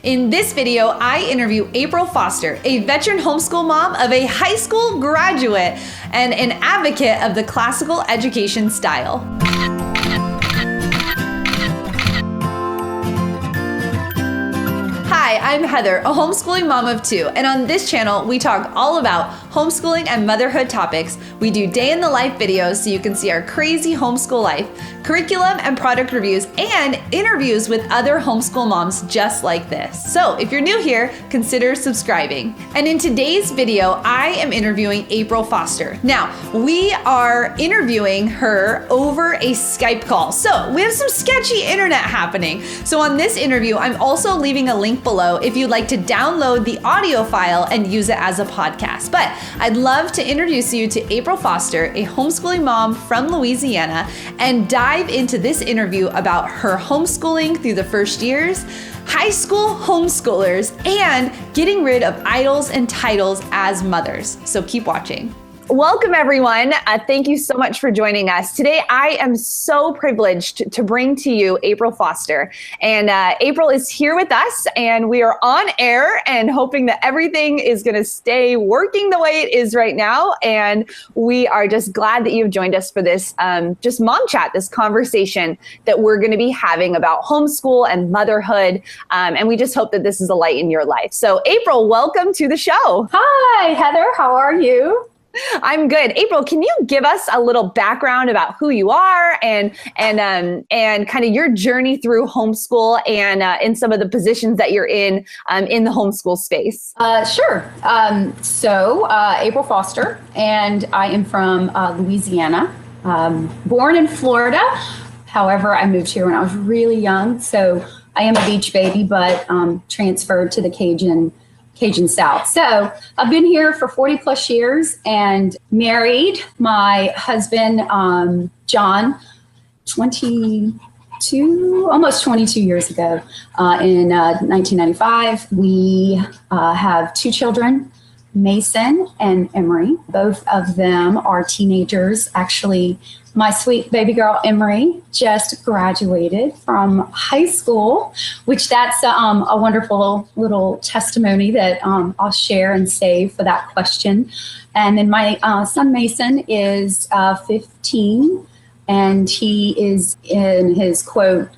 In this video, I interview April Foster, a veteran homeschool mom of a high school graduate and an advocate of the classical education style. Hi, I'm Heather, a homeschooling mom of two, and on this channel, we talk all about homeschooling and motherhood topics. We do day in the life videos so you can see our crazy homeschool life, curriculum and product reviews, and interviews with other homeschool moms just like this. So if you're new here, consider subscribing. And in today's video, I am interviewing April Foster. Now, we are interviewing her over a Skype call. So we have some sketchy internet happening. So on this interview, I'm also leaving a link below if you'd like to download the audio file and use it as a podcast. But I'd love to introduce you to April Foster, a homeschooling mom from Louisiana, and dive into this interview about her homeschooling through the first years, high school homeschoolers, and getting rid of idols and titles as mothers. So keep watching. Welcome, everyone. Thank you so much for joining us. Today, I am so privileged to bring to you April Foster. And April is here with us, and we are on air and hoping that everything is going to stay working the way it is right now. And we are just glad that you've joined us for this just mom chat, this conversation that we're going to be having about homeschool and motherhood. And we just hope that this is a light in your life. So April, welcome to the show. Hi, Heather. How are you? I'm good. April, can you give us a little background about who you are and kind of your journey through homeschool and in some of the positions that you're in the homeschool space? Sure. April Foster, and I am from Louisiana, born in Florida. However, I moved here when I was really young. So I am a beach baby, but transferred to the Cajun South. So I've been here for 40 plus years and married my husband, John, almost 22 years ago in 1995. We have two children, Mason and Emery. Both of them are teenagers. Actually, my sweet baby girl, Emery, just graduated from high school, which that's a wonderful little testimony that I'll share and save for that question. And then my son, Mason, is 15, and he is in his, quote,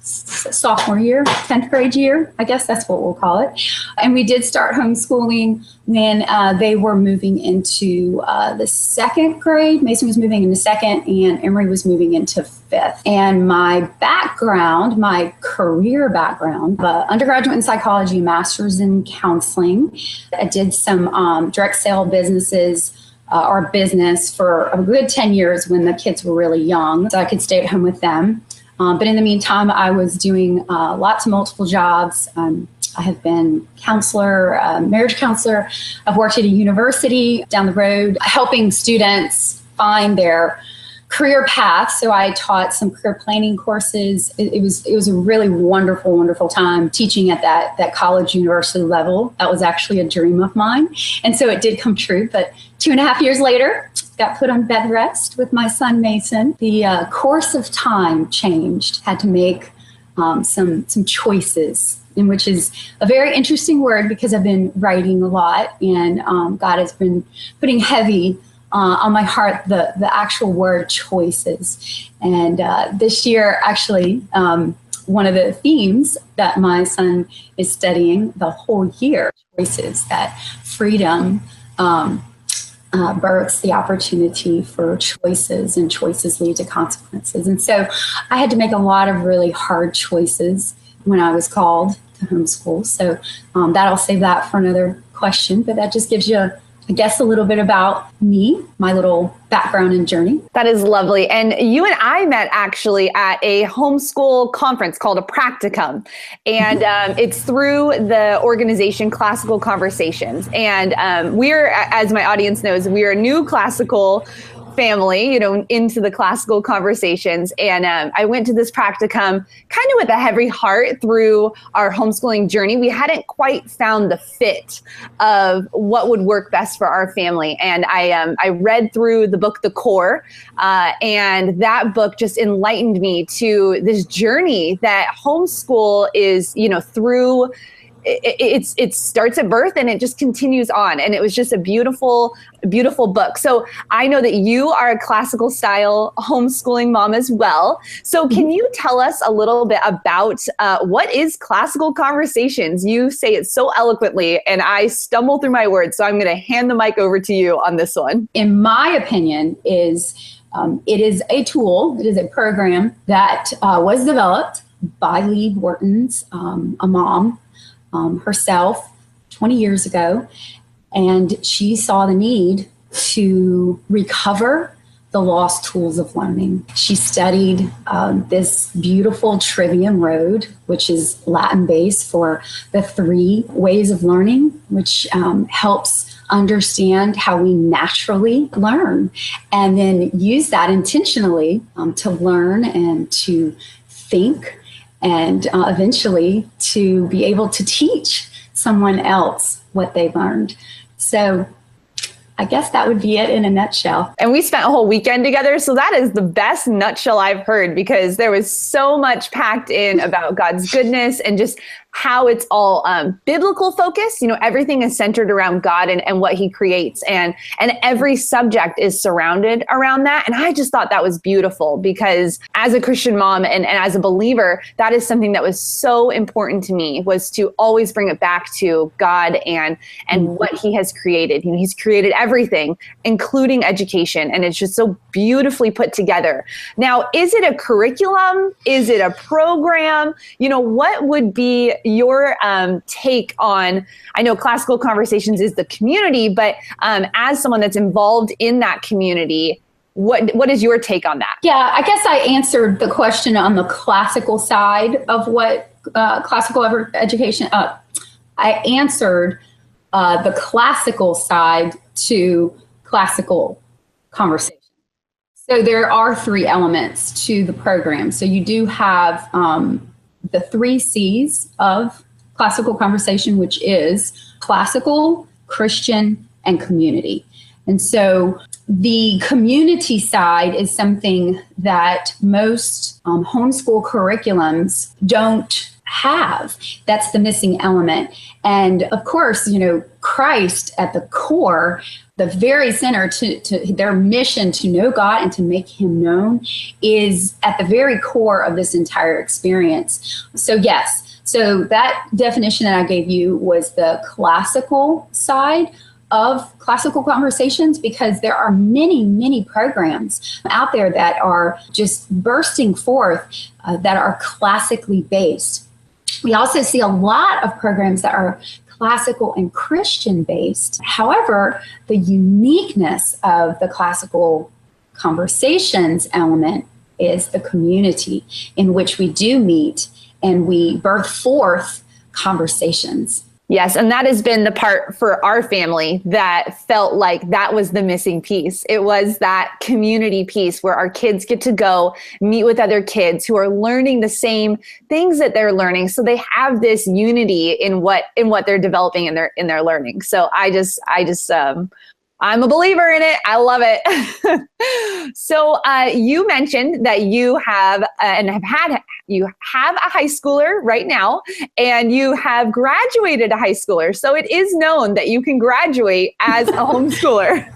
sophomore year, 10th grade year, I guess that's what we'll call it. And we did start homeschooling when they were moving into the second grade. Mason was moving into second and Emery was moving into fifth. And my background, my career background, undergraduate in psychology, master's in counseling. I did some direct sale business for a good 10 years when the kids were really young, so I could stay at home with them. But in the meantime, I was doing lots of multiple jobs. I have been counselor, marriage counselor. I've worked at a university down the road, helping students find their career path. So I taught some career planning courses. It was a really wonderful, wonderful time teaching at that college university level. That was actually a dream of mine. And so it did come true. But 2.5 years later, got put on bed rest with my son, Mason. The course of time changed, had to make some choices, and which is a very interesting word because I've been writing a lot and God has been putting heavy on my heart, the actual word choices. And this year, actually, one of the themes that my son is studying the whole year, choices, that freedom births the opportunity for choices, and choices lead to consequences. And so I had to make a lot of really hard choices when I was called to homeschool. So I'll save that for another question, but that just gives you, I guess, a little bit about me, my little background and journey. That is lovely. And you and I met actually at a homeschool conference called a practicum. And it's through the organization Classical Conversations. And we're, as my audience knows, we are a new classical family, into the classical conversations. And I went to this practicum kind of with a heavy heart through our homeschooling journey. We hadn't quite found the fit of what would work best for our family. And I read through the book, The Core, and that book just enlightened me to this journey that homeschool is, through it starts at birth and it just continues on. And it was just a beautiful, beautiful book. So I know that you are a classical style homeschooling mom as well. So can you tell us a little bit about what is classical conversations? You say it so eloquently and I stumble through my words. So I'm going to hand the mic over to you on this one. In my opinion, it is a tool, it is a program that was developed by Lee Wharton's, a mom, herself 20 years ago, and she saw the need to recover the lost tools of learning. She studied this beautiful trivium road, which is Latin based for the 3 ways of learning, which helps understand how we naturally learn, and then use that intentionally to learn and to think, and eventually to be able to teach someone else what they learned. So I guess that would be it in a nutshell. And we spent a whole weekend together. So that is the best nutshell I've heard, because there was so much packed in about God's goodness and just how it's all biblical focused. Everything is centered around God and what he creates. And every subject is surrounded around that. And I just thought that was beautiful, because as a Christian mom and as a believer, that is something that was so important to me, was to always bring it back to God and what he has created. He's created everything, including education. And it's just so beautifully put together. Now, is it a curriculum? Is it a program? What would be your take on, I know classical conversations is the community, but as someone that's involved in that community, what is your take on that? Yeah, I guess I answered the question on the classical side of what classical education, I answered the classical side to classical conversation. So there are 3 elements to the program. So you do have the 3 C's of classical conversation, which is classical, Christian, and community. And so the community side is something that most homeschool curriculums don't have. That's the missing element. And of course, Christ at the core, the very center to their mission to know God and to make him known, is at the very core of this entire experience. So yes, so that definition that I gave you was the classical side of classical conversations, because there are many, many programs out there that are just bursting forth that are classically based. We also see a lot of programs that are classical and Christian based. However, the uniqueness of the classical conversations element is the community in which we do meet and we birth forth conversations. Yes. And that has been the part for our family that felt like that was the missing piece. It was that community piece where our kids get to go meet with other kids who are learning the same things that they're learning. So they have this unity in what they're developing in their learning. So I'm a believer in it. I love it. So you mentioned that you have you have a high schooler right now, and you have graduated a high schooler. So it is known that you can graduate as a homeschooler.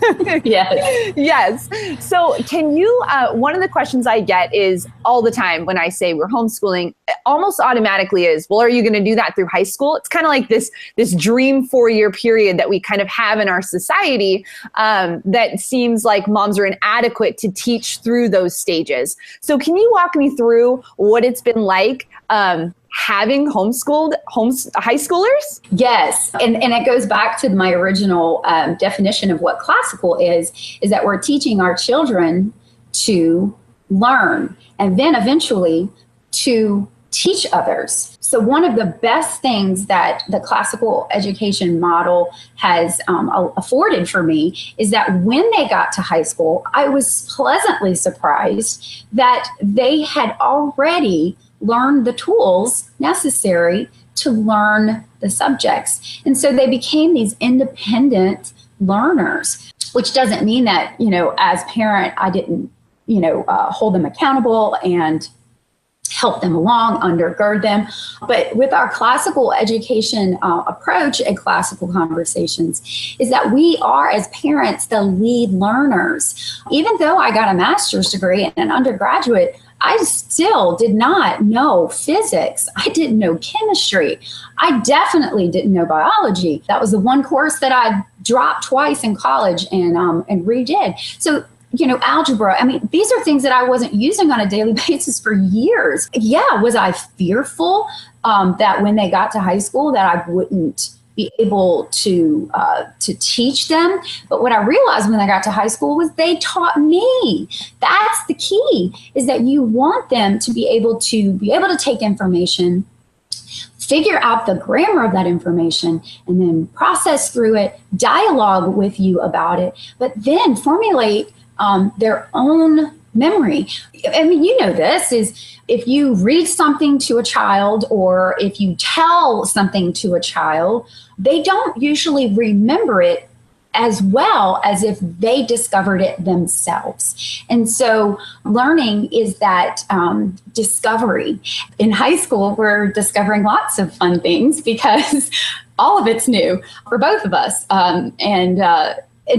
Yes. Yes. So can you, one of the questions I get is all the time when I say we're homeschooling, almost automatically is, well, are you going to do that through high school? It's kind of like this dream 4-year period that we kind of have in our society that seems like moms are inadequate to teach through those stages. So can you walk me through what it's been like having homeschooled high schoolers? Yes. And it goes back to my original definition of what classical is that we're teaching our children to learn and then eventually to teach others. So one of the best things that the classical education model has afforded for me is that when they got to high school, I was pleasantly surprised that they had already learned the tools necessary to learn the subjects. And so they became these independent learners, which doesn't mean that, as parent, I didn't, hold them accountable and help them along, undergird them. But with our classical education approach at Classical Conversations is that we are, as parents, the lead learners. Even though I got a master's degree and an undergraduate, I still did not know physics. I didn't know chemistry. I definitely didn't know biology. That was the one course that I dropped twice in college and redid. So algebra, these are things that I wasn't using on a daily basis for years. Yeah, was I fearful that when they got to high school that I wouldn't be able to teach them? But what I realized when I got to high school was they taught me. That's the key, is that you want them to be able to take information, figure out the grammar of that information, and then process through it, dialogue with you about it, but then formulate their own memory. This is if you read something to a child or if you tell something to a child, they don't usually remember it as well as if they discovered it themselves. And so learning is that discovery. In high school, we're discovering lots of fun things because all of it's new for both of us. And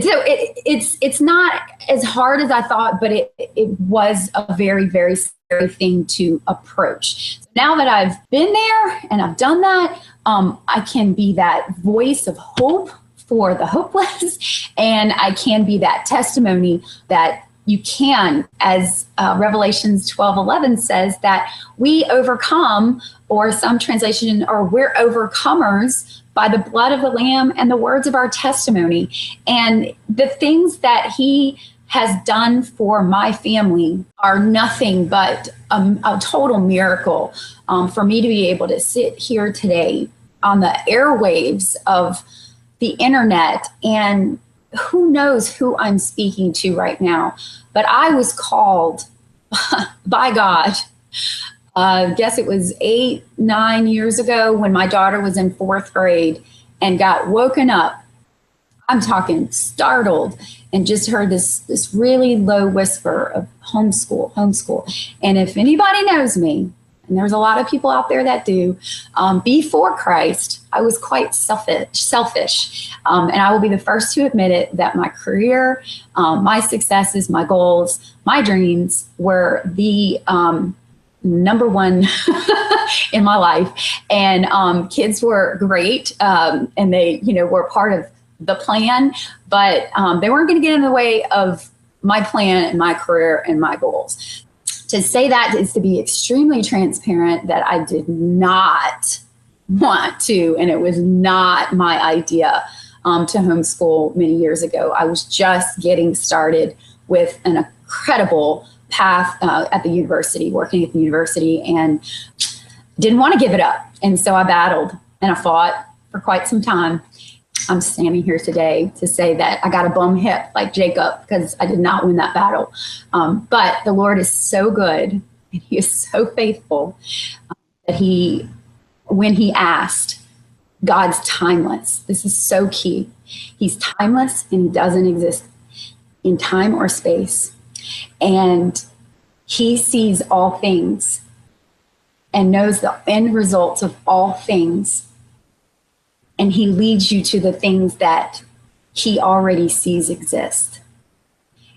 so it's not as hard as I thought, but it was a very, very scary thing to approach. So now that I've been there and I've done that, I can be that voice of hope for the hopeless, and I can be that testimony that you can, as Revelations 12:11 says, that we overcome, or some translation, or we're overcomers by the blood of the Lamb and the words of our testimony. And the things that he has done for my family are nothing but a total miracle for me to be able to sit here today on the airwaves of the internet, and who knows who I'm speaking to right now. But I was called by God. I guess it was 8-9 years ago when my daughter was in 4th grade and got woken up. I'm talking startled, and just heard this really low whisper of homeschool. And if anybody knows me, and there's a lot of people out there that do, before Christ, I was quite selfish. And I will be the first to admit it, that my career, my successes, my goals, my dreams were the number one in my life. And kids were great, and they, were part of the plan, but they weren't going to get in the way of my plan and my career and my goals. To say that is to be extremely transparent that I did not want to, and it was not my idea to homeschool many years ago. I was just getting started with an incredible path at the university, working at the university, and didn't want to give it up. And so I battled and I fought for quite some time. I'm standing here today to say that I got a bum hip like Jacob because I did not win that battle. But the Lord is so good and he is so faithful that when he asked, God's timeless. This is so key. He's timeless and he doesn't exist in time or space. And he sees all things and knows the end results of all things. And he leads you to the things that he already sees exist.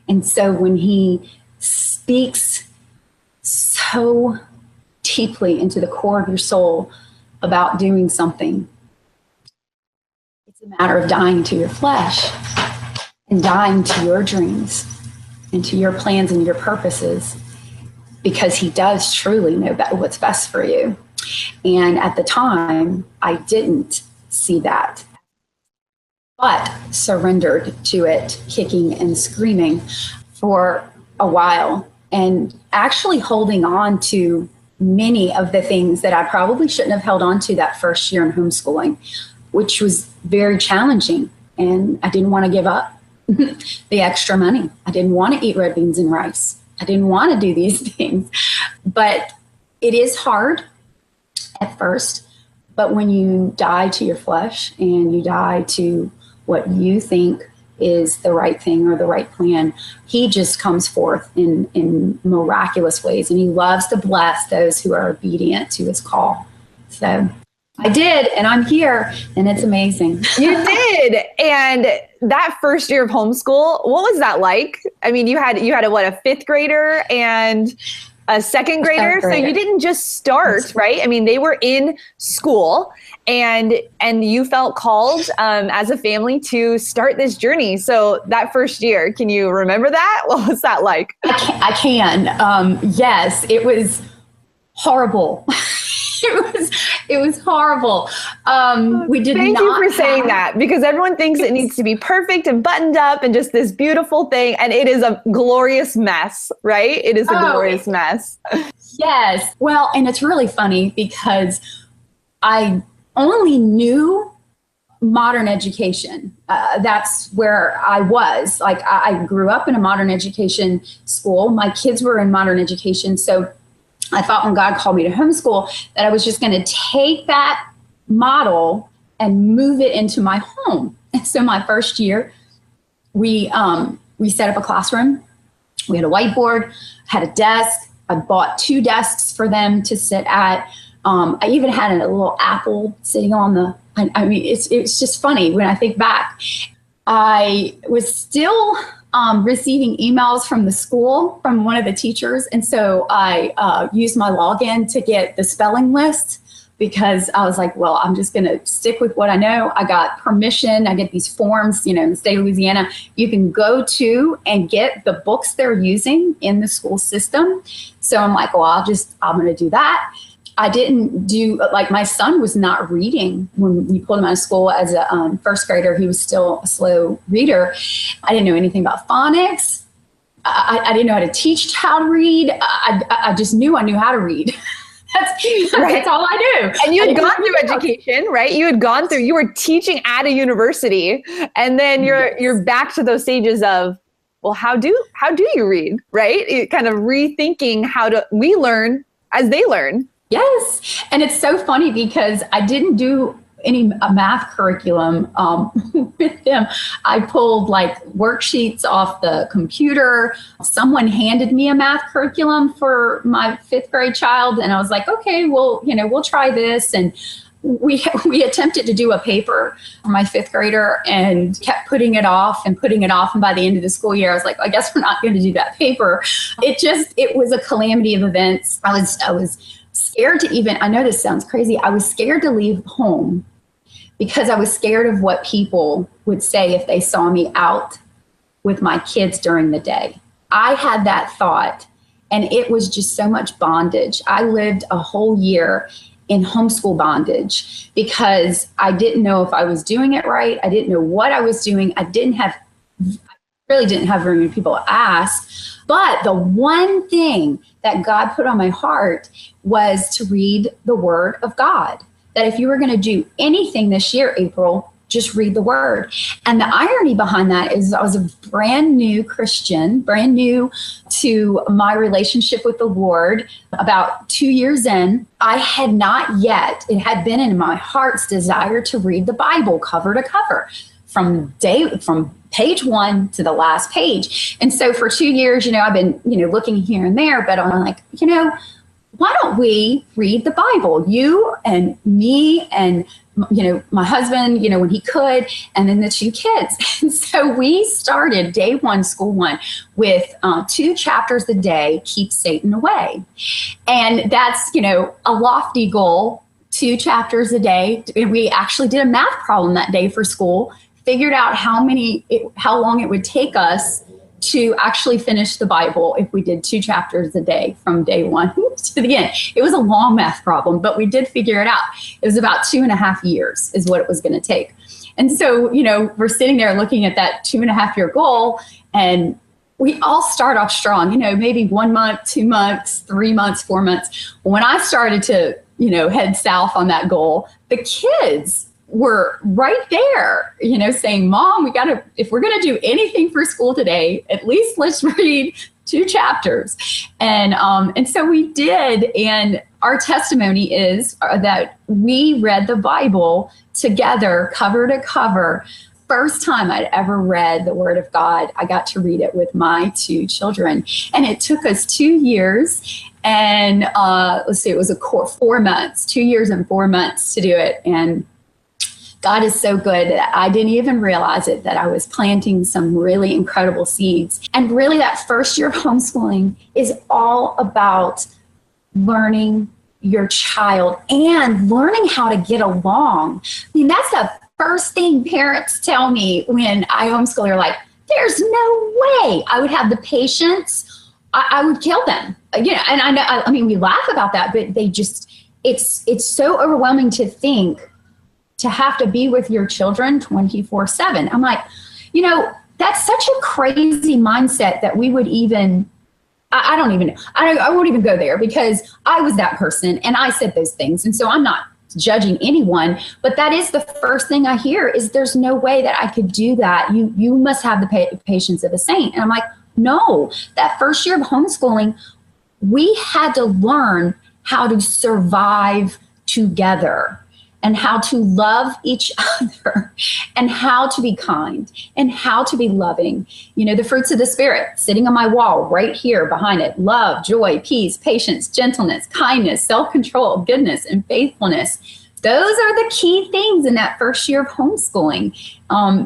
And so when he speaks so deeply into the core of your soul about doing something, it's a matter of dying to your flesh and dying to your dreams and to your plans and your purposes, because he does truly know what's best for you. And at the time, I didn't see that, but surrendered to it, kicking and screaming for a while, and actually holding on to many of the things that I probably shouldn't have held on to that first year in homeschooling, which was very challenging. And I didn't want to give up the extra money. I didn't want to eat red beans and rice. I didn't want to do these things. But it is hard at first. But when you die to your flesh and you die to what you think is the right thing or the right plan, he just comes forth in miraculous ways. And he loves to bless those who are obedient to his call. So I did, and I'm here, and it's amazing. You did. And that first year of homeschool, what was that like? I mean, you had a fifth grader and a second grader. So you didn't just start, right? I mean, they were in school, and you felt called as a family to start this journey. So that first year, can you remember that? What was that like? I can. Yes, it was horrible. It was horrible. We did Thank not you for saying that, because everyone thinks it needs to be perfect and buttoned up and just this beautiful thing. And it is a glorious mess, right? It is a glorious mess. Yes. Well, and it's really funny because I only knew modern education. That's where I was. Like, I grew up in a modern education school. My kids were in modern education. So I thought when God called me to homeschool that I was just going to take that model and move it into my home. And so my first year, we set up a classroom. We had a whiteboard, had a desk. I bought 2 desks for them to sit at. I even had a little apple sitting on the, I mean, it's just funny when I think back. I was still receiving emails from the school, from one of the teachers. And so I used my login to get the spelling list, because I was like, well, I'm just going to stick with what I know. I got permission. I get these forms, in the state of Louisiana, you can go to and get the books they're using in the school system. So I'm like, well, I'm going to do that. I didn't do, like, my son was not reading when we pulled him out of school as a first grader. He was still a slow reader. I didn't know anything about phonics. I didn't know how to teach a child to read. I just knew I knew how to read. That's all I knew. And you had gone through education, right? You were teaching at a university, and then you're back to those stages of, well, how do you read, right? It kind of rethinking we learn as they learn. Yes. And it's so funny because I didn't do any math curriculum with them. I pulled like worksheets off the computer. Someone handed me a math curriculum for my 5th grade child. And I was like, okay, well, we'll try this. And we attempted to do a paper for my 5th grader and kept putting it off. And by the end of the school year, I was like, I guess we're not going to do that paper. It was a calamity of events. I was scared to even, I know this sounds crazy, I was scared to leave home because I was scared of what people would say if they saw me out with my kids during the day. I had that thought, and it was just so much bondage. I lived a whole year in homeschool bondage because I didn't know if I was doing it right. I didn't know what I was doing. I really didn't have very many people ask. But the one thing that God put on my heart was to read the Word of God. That if you were going to do anything this year, April, just read the Word. And the irony behind that is I was a brand new Christian, brand new to my relationship with the Lord. About 2 years in, I had not yet, it had been in my heart's desire to read the Bible cover to cover, from page 1 to the last page. And so for 2 years, I've been, looking here and there, but I'm like, why don't we read the Bible? You and me and, my husband, when he could, and then the 2 kids. And so we started day 1, school 1, with 2 chapters a day, keep Satan away. And that's, a lofty goal, 2 chapters a day. We actually did a math problem that day for school, figured out how long it would take us to actually finish the Bible if we did 2 chapters a day from day 1 to the end. It was a long math problem, but we did figure it out. It was about 2.5 years is what it was going to take. And so, we're sitting there looking at that 2.5 year goal, and we all start off strong, maybe 1 month, 2 months, 3 months, 4 months. When I started to, head south on that goal, the kids were right there, saying, Mom, if we're going to do anything for school today, at least let's read 2 chapters. And so we did. And our testimony is that we read the Bible together, cover to cover. First time I'd ever read the Word of God, I got to read it with my 2 children. And it took us 2 years and it was 4 months, 2 years and 4 months to do it. And God is so good that I didn't even realize it, that I was planting some really incredible seeds. And really that first year of homeschooling is all about learning your child and learning how to get along. I mean, that's the first thing parents tell me when I homeschool. They're like, there's no way I would have the patience. I would kill them. And I know, I mean, we laugh about that, but it's so overwhelming to think to have to be with your children 24/7. I'm like, that's such a crazy mindset that we would even, I don't even know. I won't even go there because I was that person and I said those things. And so I'm not judging anyone, but that is the first thing I hear is there's no way that I could do that. You must have the patience of a saint. And I'm like, no, that first year of homeschooling, we had to learn how to survive together and how to love each other and how to be kind and how to be loving. The fruits of the Spirit sitting on my wall right here behind it: love, joy, peace, patience, gentleness, kindness, self-control, goodness, and faithfulness. Those are the key things in that first year of homeschooling.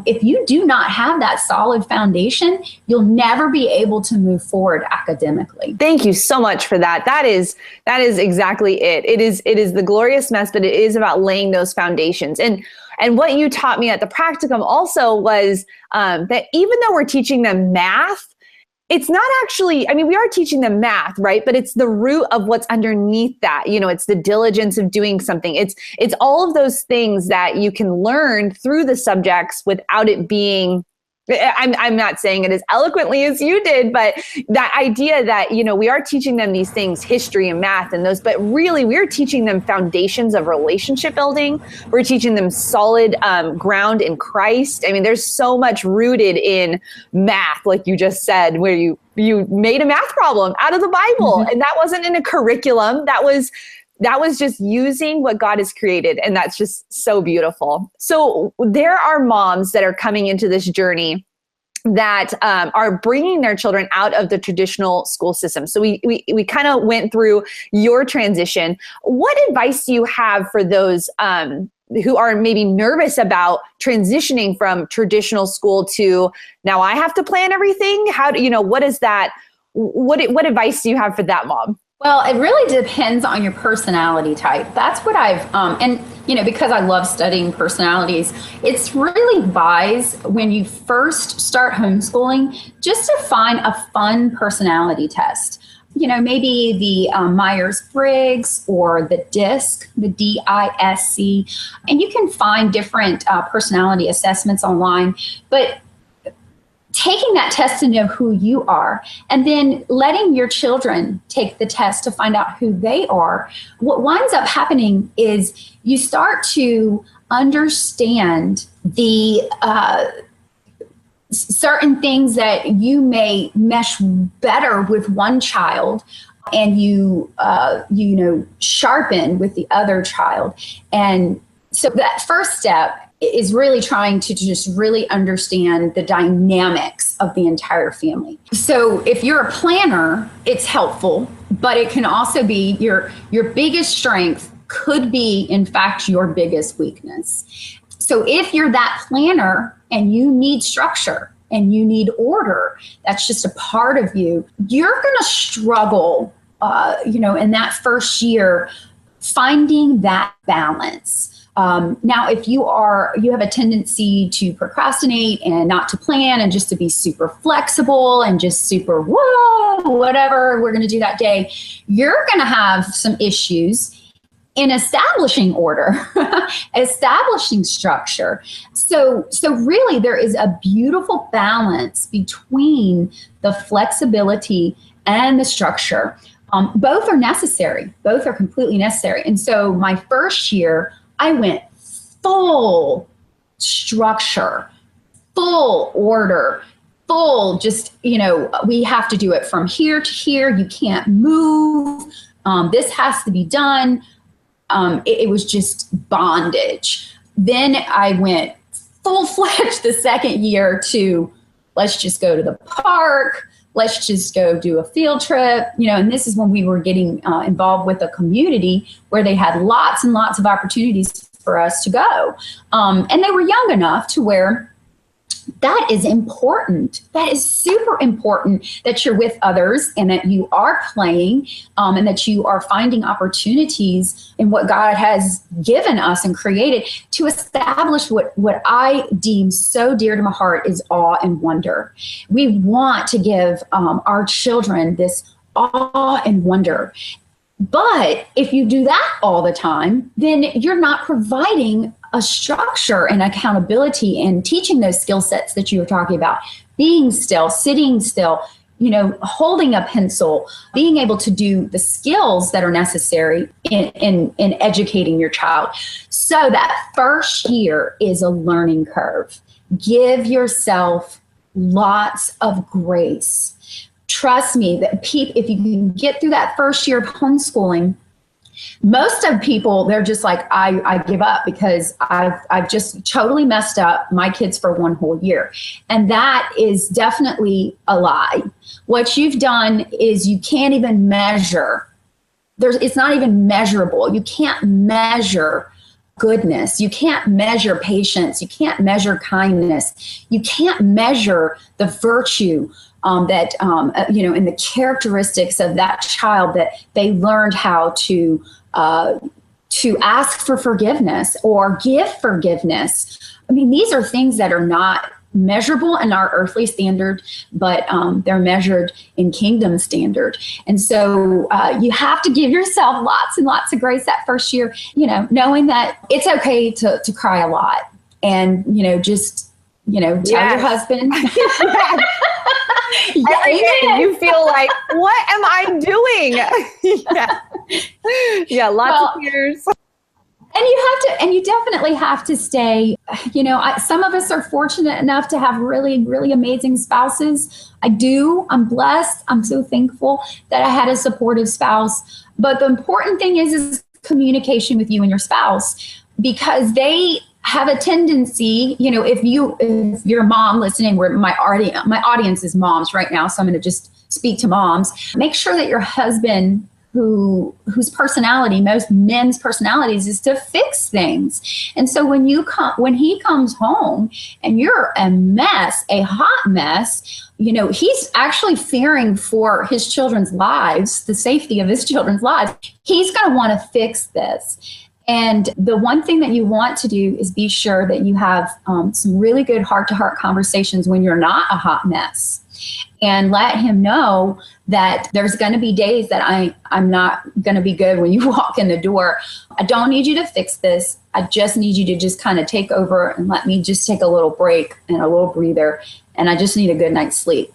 If you do not have that solid foundation, you'll never be able to move forward academically. Thank you so much for that. That is exactly it. It is the glorious mess, but it is about laying those foundations. And what you taught me at the practicum also was that even though we're teaching them math, it's not actually, I mean, we are teaching them math, right? But it's the root of what's underneath that. It's the diligence of doing something. It's all of those things that you can learn through the subjects without it being, I'm not saying it as eloquently as you did, but that idea that, we are teaching them these things, history and math and those, but really we're teaching them foundations of relationship building. We're teaching them solid ground in Christ. I mean, there's so much rooted in math, like you just said, where you made a math problem out of the Bible. Mm-hmm. And that wasn't in a curriculum. That was just using what God has created. And that's just so beautiful. So there are moms that are coming into this journey that are bringing their children out of the traditional school system. So we kind of went through your transition. What advice do you have for those who are maybe nervous about transitioning from traditional school to now I have to plan everything? How do what is that? What advice do you have for that mom? Well, it really depends on your personality type. That's what I've, because I love studying personalities, it's really wise when you first start homeschooling just to find a fun personality test. Maybe the Myers-Briggs or the DISC, the DISC, and you can find different personality assessments online, but taking that test to know who you are and then letting your children take the test to find out who they are. What winds up happening is you start to understand the certain things that you may mesh better with one child and you sharpen with the other child. And so that first step is really trying to just really understand the dynamics of the entire family. So if you're a planner, it's helpful, but it can also be your biggest strength could be, in fact, your biggest weakness. So if you're that planner and you need structure and you need order, that's just a part of you, you're going to struggle, in that first year, finding that balance. Now, if you have a tendency to procrastinate and not to plan and just to be super flexible and just super, whoa, whatever we're going to do that day, you're going to have some issues. in establishing order, establishing structure. So really there is a beautiful balance between the flexibility and the structure. Both are necessary. Both are completely necessary. And so my first year, I went full structure, full order, full just, we have to do it from here to here. You can't move. This has to be done. It was just bondage. Then I went full-fledged the second year to let's just go to the park. Let's just go do a field trip, and this is when we were getting involved with a community where they had lots and lots of opportunities for us to go. And they were young enough to where that is important. That is super important that you're with others and that you are playing and that you are finding opportunities in what God has given us and created to establish what I deem so dear to my heart is awe and wonder. We want to give our children this awe and wonder. But if you do that all the time, then you're not providing a structure and accountability and teaching those skill sets that you were talking about. Being still, sitting still, holding a pencil, being able to do the skills that are necessary in educating your child. So that first year is a learning curve. Give yourself lots of grace. Trust me that if you can get through that first year of homeschooling, most of people, they're just like, I give up because I've just totally messed up my kids for one whole year. And that is definitely a lie. What you've done is you can't even measure. It's not even measurable. You can't measure goodness. You can't measure patience. You can't measure kindness. You can't measure the virtue and the characteristics of that child that they learned how to ask for forgiveness or give forgiveness. I mean, these are things that are not measurable in our earthly standard, but they're measured in kingdom standard. And so you have to give yourself lots and lots of grace that first year, knowing that it's okay to cry a lot and, tell your husband. Every day you feel like, what am I doing? Yeah, lots of tears. And you definitely have to stay, some of us are fortunate enough to have really, really amazing spouses. I'm blessed. I'm so thankful that I had a supportive spouse. But the important thing is communication with you and your spouse, because they have a tendency, if you're a mom listening, where my audience is moms right now, so I'm going to just speak to moms. Make sure that your husband, whose personality, most men's personalities, is to fix things. And so when he comes home and you're a mess, a hot mess, he's actually fearing for his children's lives, the safety of his children's lives. He's going to want to fix this. And the one thing that you want to do is be sure that you have some really good heart-to-heart conversations when you're not a hot mess. And let him know that there's going to be days that I'm not going to be good when you walk in the door. I don't need you to fix this. I just need you to just kind of take over and let me just take a little break and a little breather. And I just need a good night's sleep.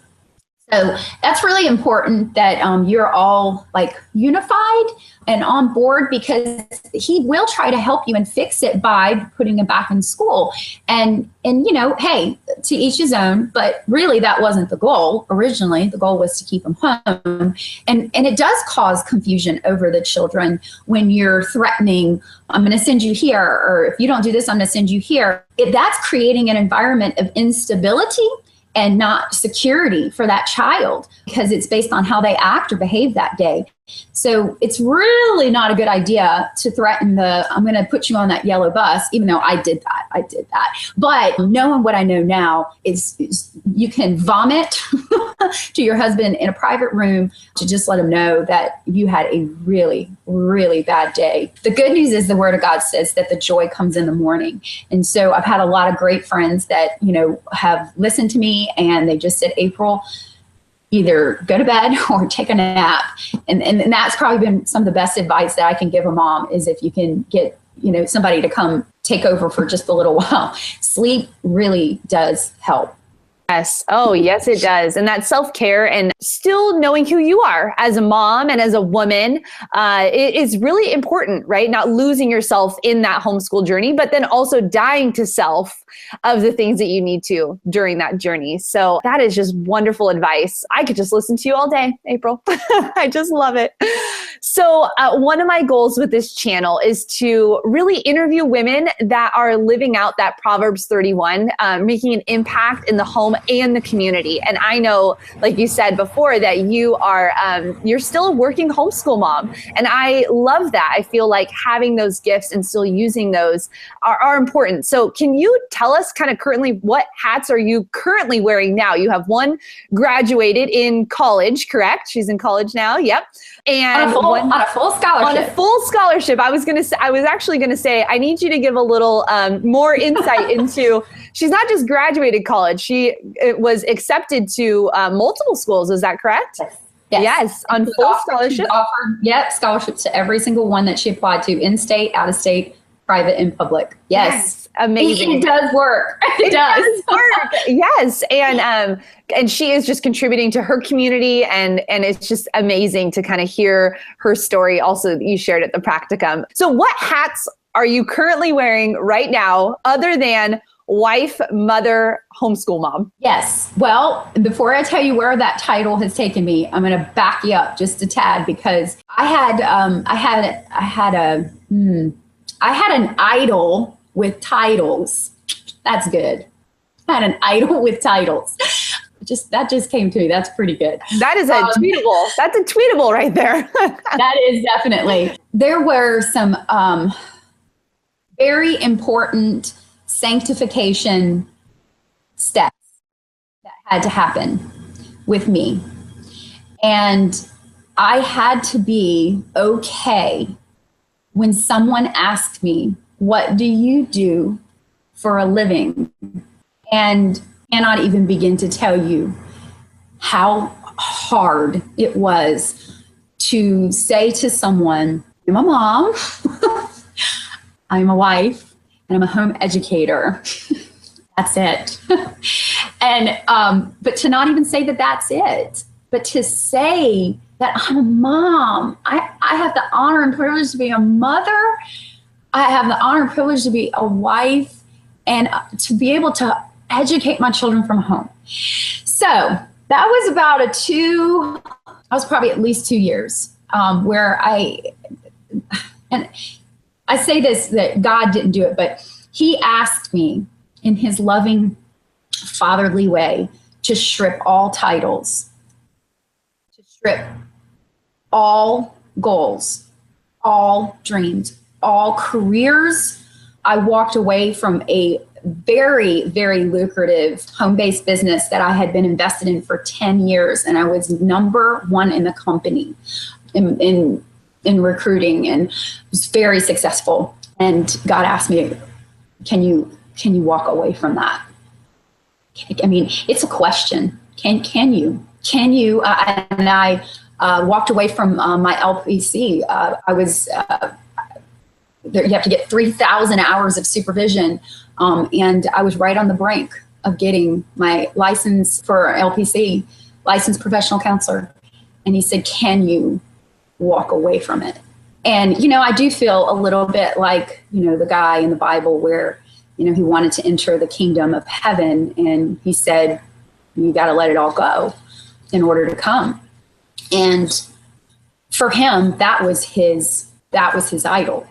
So that's really important that you're all like unified and on board, because he will try to help you and fix it by putting him back in school. And hey, to each his own, but really that wasn't the goal. Originally, the goal was to keep him home. And it does cause confusion over the children when you're threatening, I'm going to send you here, or if you don't do this, I'm going to send you here. That's creating an environment of instability and not security for that child, because it's based on how they act or behave that day. So it's really not a good idea to threaten I'm going to put you on that yellow bus, even though I did that. But knowing what I know now is you can vomit to your husband in a private room to just let him know that you had a really, really bad day. The good news is the Word of God says that the joy comes in the morning. And so I've had a lot of great friends that, have listened to me, and they just said, April, either go to bed or take a nap. And that's probably been some of the best advice that I can give a mom, is if you can get, somebody to come take over for just a little while. Sleep really does help. Yes. Oh, yes, it does. And that self-care and still knowing who you are as a mom and as a woman is really important, right? Not losing yourself in that homeschool journey, but then also dying to self of the things that you need to during that journey. So that is just wonderful advice. I could just listen to you all day, April. I just love it. So one of my goals with this channel is to really interview women that are living out that Proverbs 31, making an impact in the home and the community. And I know, like you said before, that you are, you're still a working homeschool mom. And I love that. I feel like having those gifts and still using those are important. So can you tell us kind of currently, what hats are you currently wearing now? You have one graduated in college, correct? She's in college now. Yep. And on a full scholarship. On a full scholarship. I was actually going to say, I need you to give a little more insight into, she's not just graduated college. She was accepted to multiple schools. Is that correct? Yes. On full scholarship. Offered, scholarships to every single one that she applied to, in-state, out-of-state, private, and public. Yes. Amazing. It does work. It does work. Yes. And she is just contributing to her community, and it's just amazing to kind of hear her story also that you shared at the practicum. So what hats are you currently wearing right now other than wife, mother, homeschool mom? Yes. Well, before I tell you where that title has taken me, I'm going to back you up just a tad, because I had an idol with titles. That's good. I had an idol with titles. That just came to me. That's pretty good. That is a tweetable. That's a tweetable right there. That is definitely. There were some very important sanctification steps that had to happen with me. And I had to be okay when someone asked me, "What do you do for a living?" And cannot even begin to tell you how hard it was to say to someone, "I'm a mom, I'm a wife, and I'm a home educator." That's it. And but to not even say that that's it, but to say that I'm a mom, I have the honor and privilege to be a mother. I have the honor and privilege to be a wife, and to be able to educate my children from home. So that was about I was probably at least 2 years where and I say this, that God didn't do it, but he asked me in his loving, fatherly way to strip all titles, to strip all goals, all dreams, all careers. I walked away from a very, very lucrative home-based business that I had been invested in for 10 years. And I was number one in the company in recruiting, and was very successful. And God asked me, can you walk away from that? I mean, it's a question. Can you? And I walked away from my LPC. I was, you have to get 3,000 hours of supervision. And I was right on the brink of getting my license for LPC, licensed professional counselor. And he said, "Can you walk away from it?" And, I do feel a little bit like, the guy in the Bible where, he wanted to enter the kingdom of heaven. And he said, "You got to let it all go in order to come." And for him, that was his idol.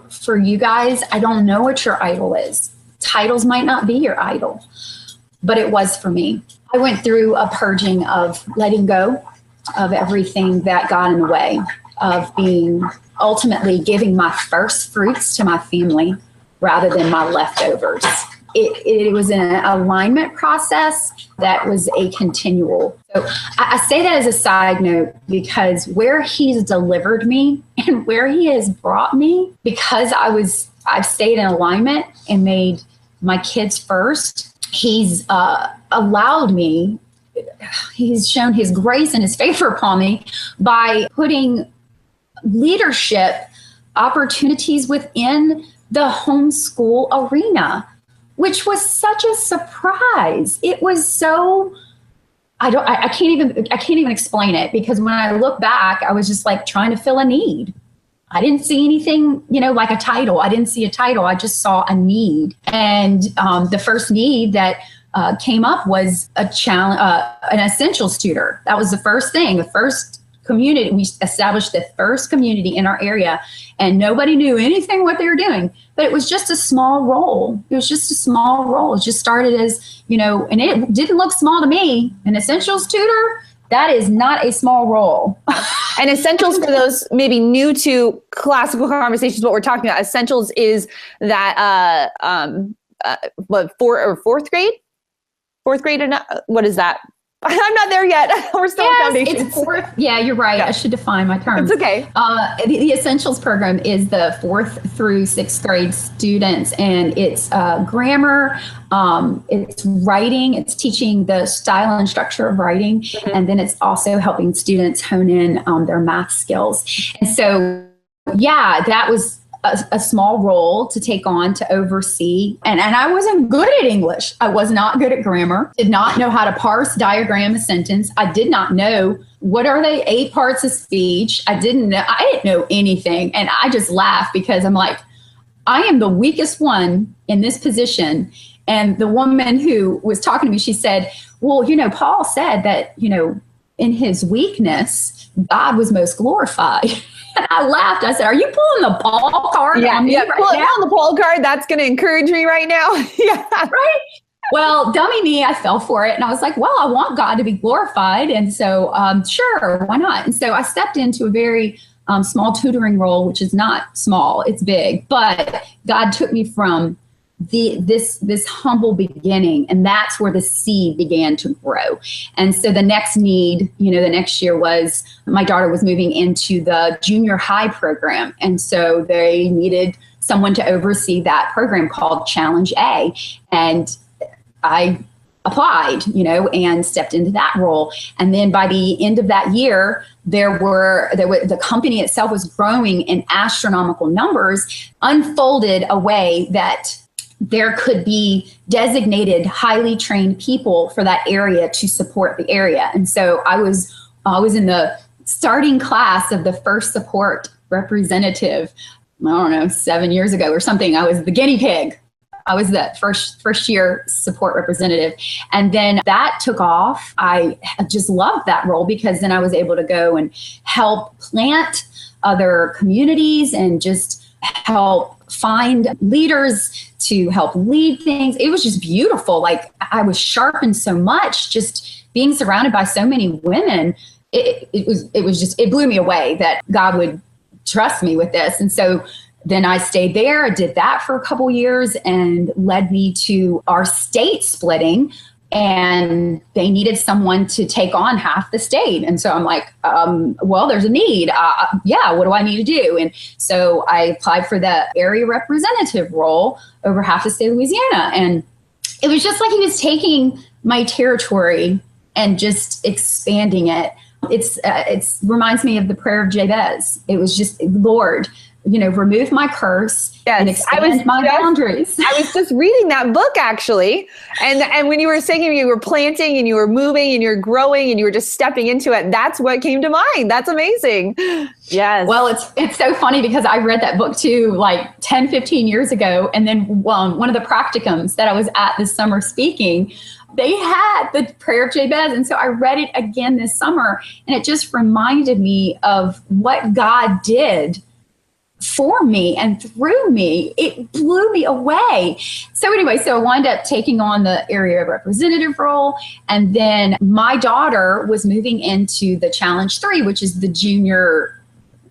For you guys, I don't know what your idol is. Titles might not be your idol, but it was for me. I went through a purging of letting go of everything that got in the way of ultimately giving my first fruits to my family rather than my leftovers. It was an alignment process that was a continual. So I say that as a side note, because where he's delivered me and where he has brought me, because I've stayed in alignment and made my kids first, he's allowed me he's shown his grace and his favor upon me by putting leadership opportunities within the homeschool arena, which was such a surprise. It was so, I can't even explain it, because when I look back, I was just like trying to fill a need. I didn't see anything, like a title. I didn't see a title. I just saw a need. And the first need that came up was an essentials tutor. That was the first thing, the first community. We established the first community in our area, and nobody knew anything what they were doing, but it was just a small role. It was just a small role. It just started as, and it didn't look small to me. An essentials tutor, that is not a small role. And essentials, for those maybe new to classical conversations, what we're talking about, essentials is that, fourth grade? Fourth grade or not? What is that? I'm not there yet. We're still in foundations. It's fourth. Yeah, you're right. Yeah. I should define my terms. It's okay. The Essentials program is the 4th through 6th grade students, and it's grammar, it's writing, it's teaching the style and structure of writing, and then it's also helping students hone in on their math skills. And so, yeah, that was a small role to take on, to oversee. And I wasn't good at English. I was not good at grammar, did not know how to parse, diagram a sentence. I did not know, what are they 8 parts of speech? I didn't know anything. And I just laughed, because I'm like, I am the weakest one in this position. And the woman who was talking to me, she said, well, Paul said that, in his weakness, God was most glorified. And I laughed. I said, "Are you pulling the Paul card on me right now?" Pulling the Paul card. That's going to encourage me right now. Yeah. Right. Well, dummy me, I fell for it. And I was like, well, I want God to be glorified. And so, sure, why not? And so I stepped into a very small tutoring role, which is not small, it's big. But God took me from this humble beginning, and that's where the seed began to grow. And so the next need, the next year was, my daughter was moving into the junior high program, and so they needed someone to oversee that program called Challenge A. And I applied, and stepped into that role. And then by the end of that year, the company itself was growing in astronomical numbers, unfolded a way that there could be designated highly trained people for that area to support the area. And so I was in the starting class of the first support representative, I don't know, 7 years ago or something. I was the guinea pig. I was the first year support representative. And then that took off. I just loved that role, because then I was able to go and help plant other communities and just help find leaders to help lead things. It was just beautiful. Like, I was sharpened so much, just being surrounded by so many women. It blew me away that God would trust me with this. And so then I stayed there. I did that for a couple years, and led me to our state splitting. And they needed someone to take on half the state. And so I'm like, well, there's a need. Yeah, what do I need to do? And so I applied for the area representative role over half the state of Louisiana. And it was just like he was taking my territory and just expanding it. It reminds me of the prayer of Jabez. It was just, Lord, remove my curse, and expand my boundaries. I was just reading that book, actually. And when you were saying you were planting and you were moving and you're growing and you were just stepping into it, that's what came to mind. That's amazing. Yes. Well, it's so funny, because I read that book too, like 10, 15 years ago. And then one of the practicums that I was at this summer speaking, they had the prayer of Jabez. And so I read it again this summer, and it just reminded me of what God did for me and through me. It blew me away. So anyway, so I wound up taking on the area representative role. And then my daughter was moving into the Challenge 3, which is the junior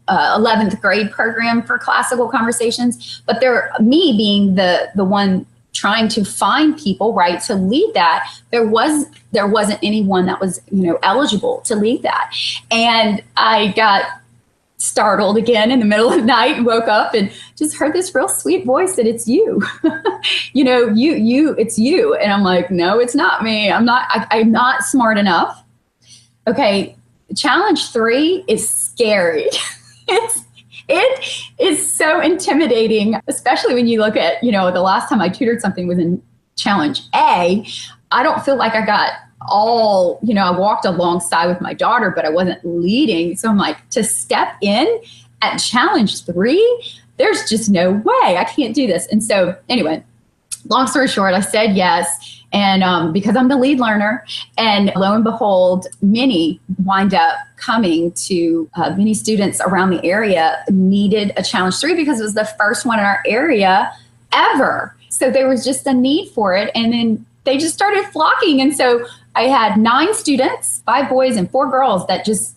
11th grade program for classical conversations. But me being the one trying to find people, right, to lead that, there wasn't anyone that was, eligible to lead that. And I got startled again in the middle of the night and woke up and just heard this real sweet voice that it's you. It's you. And I'm like, no, it's not me. I'm not smart enough. Okay. Challenge 3 is scary. It is so intimidating, especially when you look at, the last time I tutored something was in challenge A. I don't feel like I got all, I walked alongside with my daughter, but I wasn't leading. So I'm like, to step in at challenge 3, there's just no way. I can't do this. And so anyway, long story short, I said yes. And because I'm the lead learner, and lo and behold, many wind up coming to many students around the area needed a challenge 3 because it was the first one in our area ever. So there was just a need for it. And then they just started flocking. And so I had 9 students, 5 boys and 4 girls that just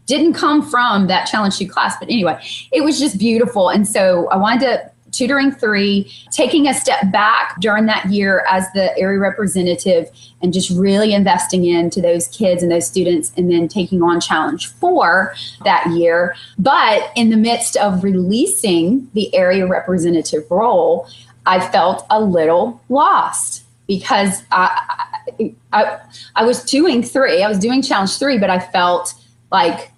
didn't come from that challenge 2 class. But anyway, it was just beautiful. And so I wound up tutoring 3, taking a step back during that year as the area representative and just really investing into those kids and those students, and then taking on challenge 4 that year. But in the midst of releasing the area representative role, I felt a little lost because I was doing 3. I was doing challenge 3, but I felt like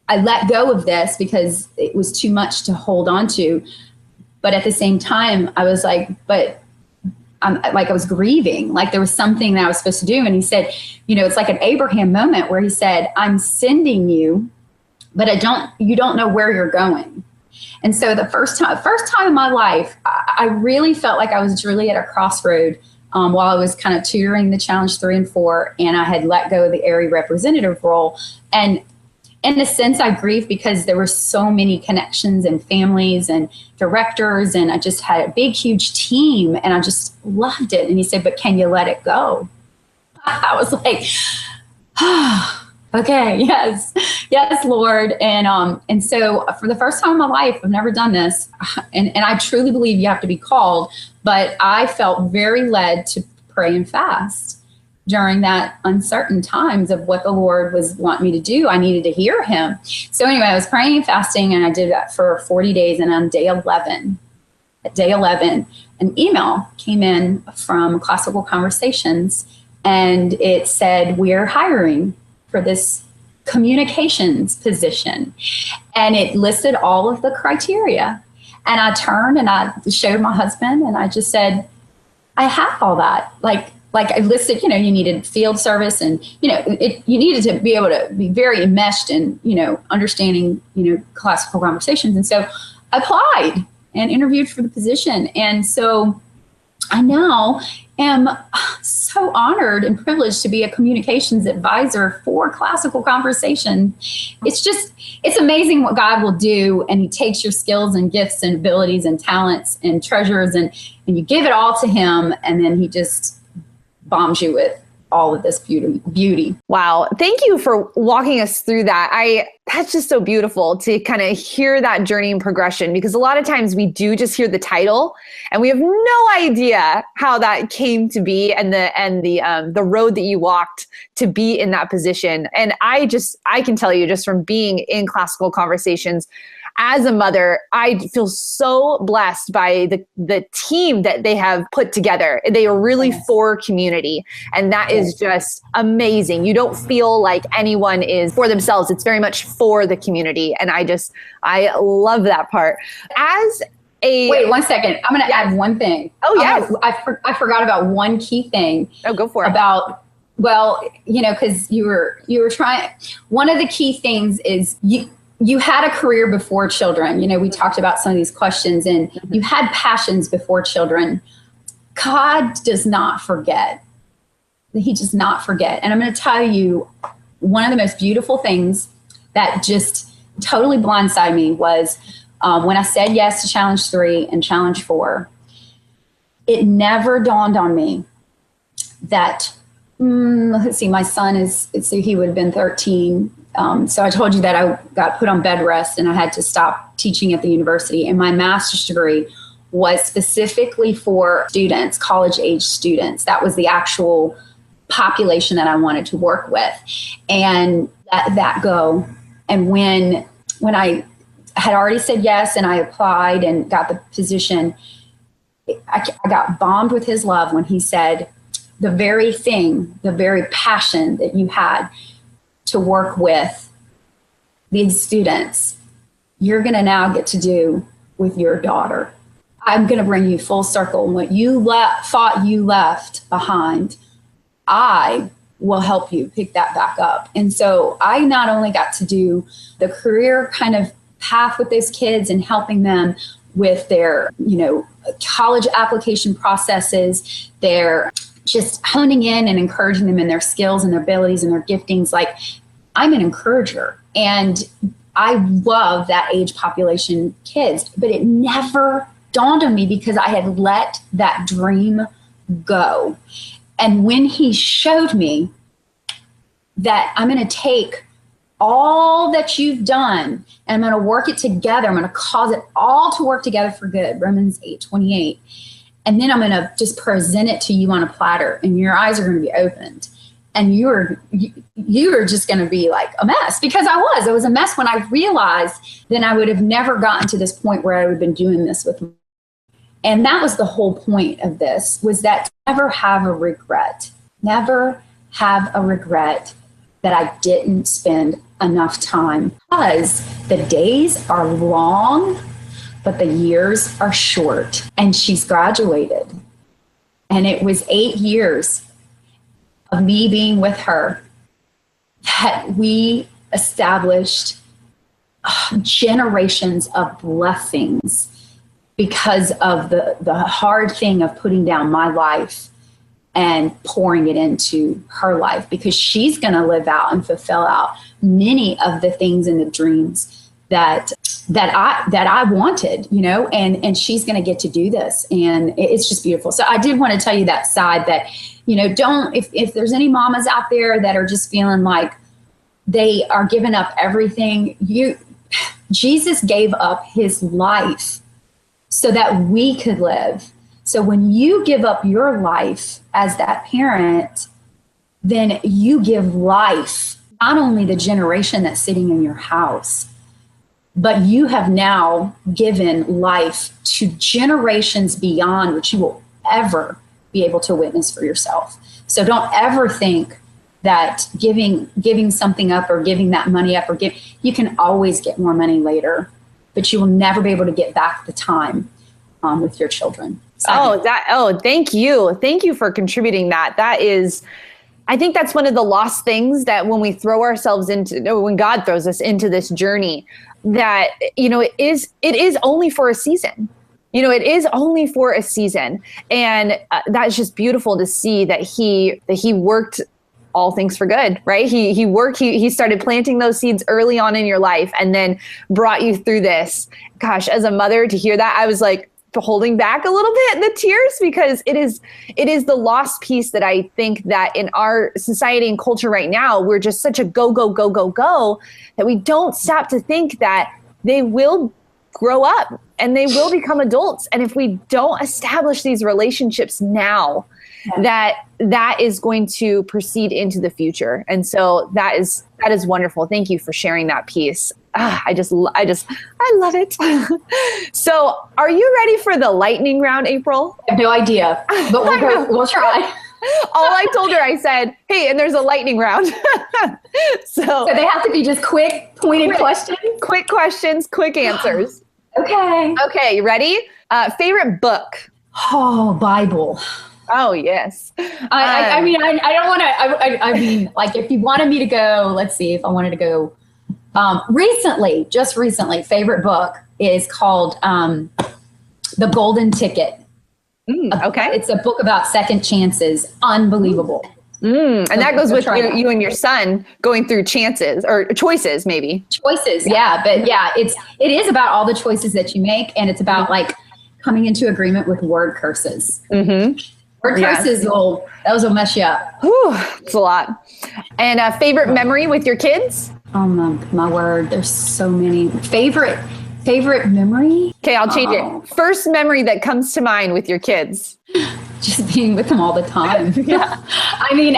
I let go of this because it was too much to hold on to. But at the same time, I was like, I was grieving, like there was something that I was supposed to do. And he said, it's like an Abraham moment where he said, I'm sending you, but you don't know where you're going. And so the first time in my life, I really felt like I was really at a crossroad while I was kind of tutoring the challenge 3 and 4, and I had let go of the area representative role. And in a sense, I grieved because there were so many connections and families and directors, and I just had a big, huge team, and I just loved it. And he said, but can you let it go? I was like, okay, yes, Lord. And so for the first time in my life, I've never done this. And I truly believe you have to be called, but I felt very led to pray and fast during that uncertain times of what the Lord was wanting me to do. I needed to hear him. So anyway, I was praying and fasting, and I did that for 40 days. And on day 11, an email came in from Classical Conversations, and it said, we're hiring for this communications position. And it listed all of the criteria. And I turned and I showed my husband, and I just said, I have all that. Like I listed, you needed field service, and, you needed to be able to be very enmeshed in, understanding, classical conversations. And so I applied and interviewed for the position. And so I now am so honored and privileged to be a communications advisor for classical conversation. It's amazing what God will do. And he takes your skills and gifts and abilities and talents and treasures, and you give it all to him. And then he just bombs you with all of this beauty. Wow. Thank you for walking us through that. That's just so beautiful to kind of hear that journey and progression, because a lot of times we do just hear the title and we have no idea how that came to be and the road that you walked to be in that position. And I can tell you, just from being in classical conversations, as a mother, I feel so blessed by the team that they have put together. They are really for community. And that is just amazing. You don't feel like anyone is for themselves. It's very much for the community. And I love that part. Wait 1 second. I'm going to add one thing. Oh, yes. I forgot about one key thing. Oh, go for it. Because you were trying. One of the key things is you had a career before children. We talked about some of these questions, and you had passions before children. God does not forget. He does not forget. And I'm going to tell you, one of the most beautiful things that just totally blindsided me was when I said yes to Challenge 3 and Challenge 4, it never dawned on me that, let's see, my son he would have been 13. So I told you that I got put on bed rest and I had to stop teaching at the university. And my master's degree was specifically for students, college age students. That was the actual population that I wanted to work with, and let that go And when I had already said yes and I applied and got the position, I got bombed with his love when he said, the very passion that you had to work with these students, you're going to now get to do with your daughter. I'm going to bring you full circle. And what you thought you left behind, I will help you pick that back up. And so I not only got to do the career kind of path with those kids and helping them with their, college application processes, their just honing in and encouraging them in their skills and their abilities and their giftings. Like, I'm an encourager, and I love that age population kids, but it never dawned on me because I had let that dream go. And when he showed me that I'm going to take all that you've done and I'm going to work it together, I'm going to cause it all to work together for good, Romans 8:28. And then I'm going to just present it to you on a platter, and your eyes are going to be opened. And you're just going to be like a mess, because I was a mess when I realized then I would have never gotten to this point where I would have been doing this with me. And that was the whole point of this, was that never have a regret that I didn't spend enough time, because the days are long, but the years are short. And she's graduated. And it was 8 years of me being with her that we established generations of blessings because of the hard thing of putting down my life and pouring it into her life, because she's going to live out and fulfill out many of the things and the dreams that I wanted, and she's going to get to do this. And it's just beautiful. So I did want to tell you that side that, if there's any mamas out there that are just feeling like they are giving up everything, Jesus gave up his life so that we could live. So when you give up your life as that parent, then you give life, not only the generation that's sitting in your house, but you have now given life to generations beyond which you will ever be able to witness for yourself. So don't ever think that giving something up or giving that money up you can always get more money later, but you will never be able to get back the time with your children. So thank you. Thank you for contributing that. I think that's one of the lost things that when we throw ourselves when God throws us into this journey, that, it is only for a season. It is only for a season. And that's just beautiful to see that he worked all things for good, right? He started planting those seeds early on in your life and then brought you through this. Gosh, as a mother, to hear that, I was like holding back a little bit the tears, because it is the lost piece that I think that in our society and culture right now, we're just such a go, go, go, go, go, that we don't stop to think that they will grow up and they will become adults. And if we don't establish these relationships now, that is going to proceed into the future. And so that is wonderful. Thank you for sharing that piece. I love it. So are you ready for the lightning round, April? I have no idea, but we'll try. All I told her, I said, hey, and there's a lightning round. So they have to be just quick, pointed questions? Quick questions, quick answers. Okay, you ready? Favorite book? Oh, Bible. Oh, yes. I mean, I don't want to, I mean, like, if you wanted me to go, let's see if I wanted to go. Just recently, favorite book is called The Golden Ticket. Okay. It's a book about second chances. Unbelievable. And that goes with you and your son going through chances or choices, maybe. Choices, yeah. But yeah, it is about all the choices that you make, and it's about like coming into agreement with word curses. Mm-hmm. Word curses those will mess you up. Whew, it's a lot. And a favorite memory with your kids? Oh my word, there's so many. Favorite memory? Okay, I'll change it. First memory that comes to mind with your kids. Just being with them all the time. Yeah. I mean,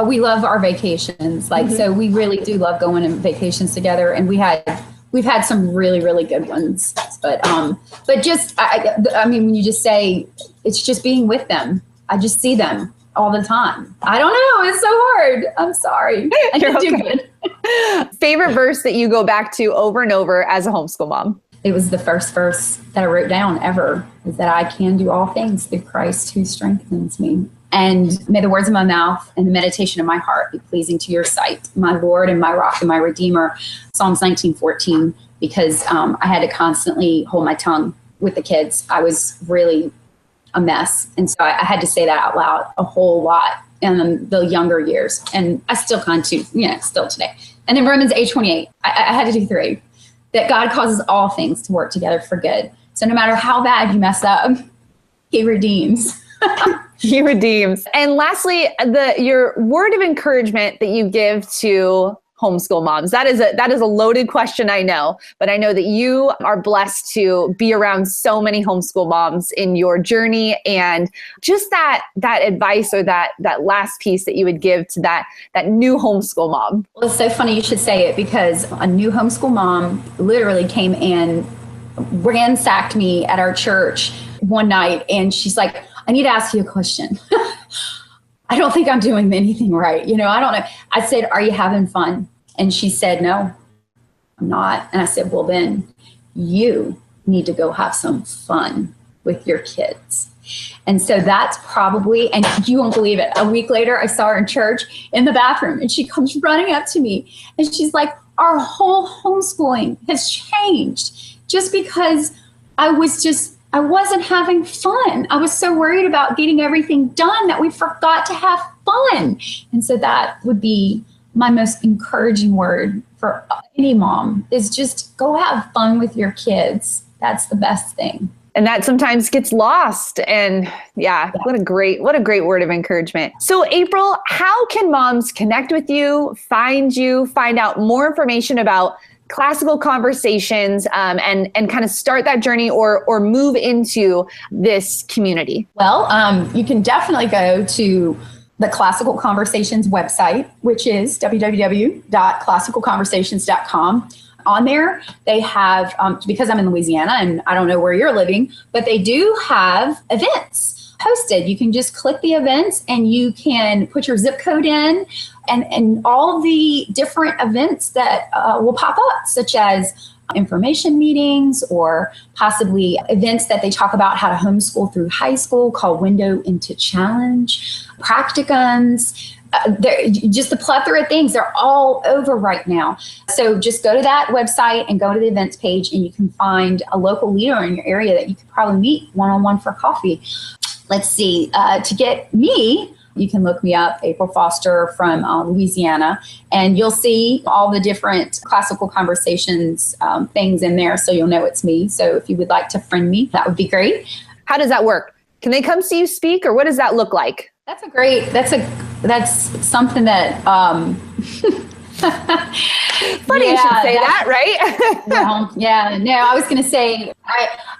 we love our vacations. Like, so we really do love going on vacations together. And we've had some really, really good ones. But just, I mean, when you just say it's just being with them, I just see them all the time. I don't know. It's so hard. I'm sorry. I didn't do good. Favorite verse that you go back to over and over as a homeschool mom? It was the first verse that I wrote down ever, is that I can do all things through Christ who strengthens me. And may the words of my mouth and the meditation of my heart be pleasing to your sight, my Lord and my rock and my Redeemer. Psalms 19:14, because I had to constantly hold my tongue with the kids. I was really a mess. And so I had to say that out loud a whole lot in the younger years. And I still kind of, still today. And then Romans 8:28, I had to do 3, that God causes all things to work together for good. So no matter how bad you mess up, he redeems. He redeems. And lastly, your word of encouragement that you give to homeschool moms. That is a loaded question, I know, but I know that you are blessed to be around so many homeschool moms in your journey, and just that advice or that last piece that you would give to that new homeschool mom. Well, it's so funny you should say it, because a new homeschool mom literally came and ransacked me at our church one night, and she's like, I need to ask you a question. I don't think I'm doing anything right. I don't know. I said, are you having fun? And she said, no, I'm not. And I said, well, then you need to go have some fun with your kids. And so that's probably, and you won't believe it, a week later, I saw her in church in the bathroom, and she comes running up to me and she's like, our whole homeschooling has changed just because I wasn't having fun. I was so worried about getting everything done that we forgot to have fun. And so that would be my most encouraging word for any mom, is just go have fun with your kids. That's the best thing. And that sometimes gets lost. And yeah, what a great word of encouragement. So April, how can moms connect with you, find out more information about Classical Conversations, and kind of start that journey or move into this community? Well, you can definitely go to the Classical Conversations website, which is www.classicalconversations.com. On there, they have, because I'm in Louisiana and I don't know where you're living, but they do have events posted. You can just click the events and you can put your zip code in, and all the different events that will pop up, such as information meetings or possibly events that they talk about how to homeschool through high school, called Window into Challenge, practicums, just the plethora of things. They're all over right now. So just go to that website and go to the events page, and you can find a local leader in your area that you could probably meet one-on-one for coffee. Let's see, to get me, you can look me up, April Foster from Louisiana, and you'll see all the different Classical Conversations things in there, so you'll know it's me. So if you would like to friend me, that would be great. How does that work? Can they come see you speak, or what does that look like? That's something that funny you should say that, right? Well, yeah, no, I was going to say,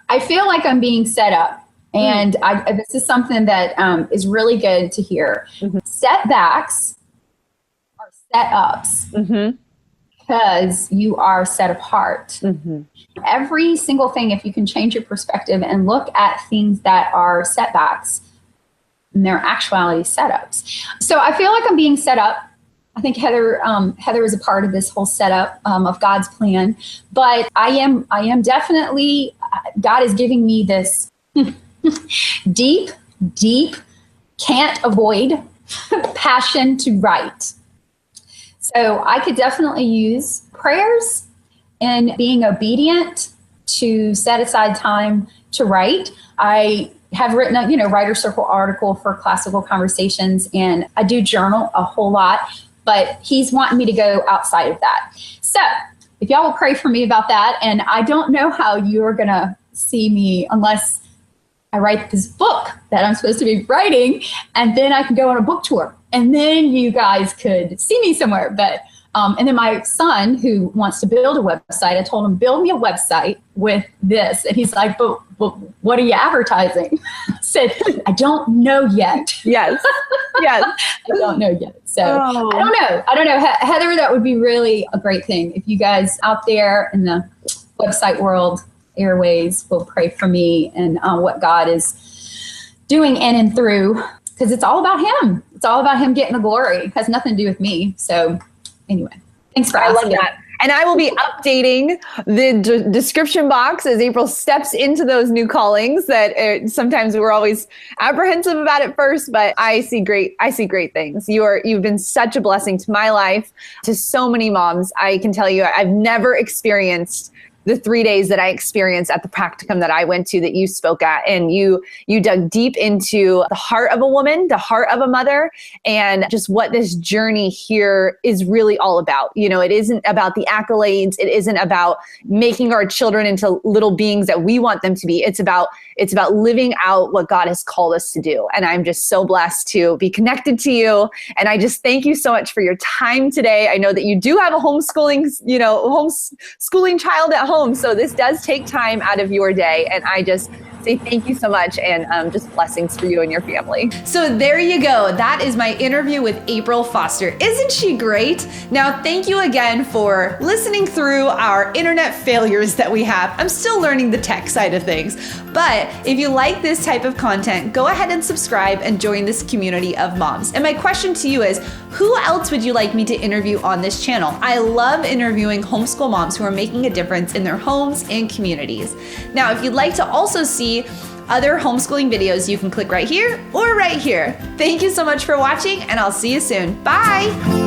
I feel like I'm being set up. And this is something that is really good to hear. Mm-hmm. Setbacks are set-ups, because you are set apart. Mm-hmm. Every single thing, if you can change your perspective and look at things that are setbacks, and they're actuality setups. So I feel like I'm being set up. I think Heather is a part of this whole setup of God's plan. But I am definitely, God is giving me this deep, can't avoid passion to write. So I could definitely use prayers and being obedient to set aside time to write. I have written a writer circle article for Classical Conversations, and I do journal a whole lot, but he's wanting me to go outside of that. So if y'all will pray for me about that. And I don't know how you're going to see me unless I write this book that I'm supposed to be writing, and then I can go on a book tour, and then you guys could see me somewhere. But and then my son, who wants to build a website, I told him, build me a website with this. And he's like, but what are you advertising? said, I don't know yet. Yes. Yes. I don't know yet. So I don't know. Heather, that would be really a great thing. If you guys out there in the website world, airways, will pray for me and what God is doing in and through, because it's all about him. It's all about him getting the glory. It has nothing to do with me. So anyway, thanks for asking. I love that. And I will be updating the description box as April steps into those new callings that sometimes we're always apprehensive about at first, but I see great things. You've been such a blessing to my life, to so many moms. I can tell you, I've never experienced the 3 days that I experienced at the practicum that I went to, that you spoke at, and you dug deep into the heart of a woman, the heart of a mother, and just what this journey here is really all about. It isn't about the accolades. It isn't about making our children into little beings that we want them to be. It's about living out what God has called us to do. And I'm just so blessed to be connected to you. And I just thank you so much for your time today. I know that you do have a homeschooling child at home. So this does take time out of your day. And I just say thank you so much, and just blessings for you and your family. So there you go. That is my interview with April Foster. Isn't she great? Now, thank you again for listening through our internet failures that we have. I'm still learning the tech side of things. But if you like this type of content, go ahead and subscribe and join this community of moms. And my question to you is, who else would you like me to interview on this channel? I love interviewing homeschool moms who are making a difference in their homes and communities. Now, if you'd like to also see other homeschooling videos, you can click right here or right here. Thank you so much for watching, and I'll see you soon. Bye.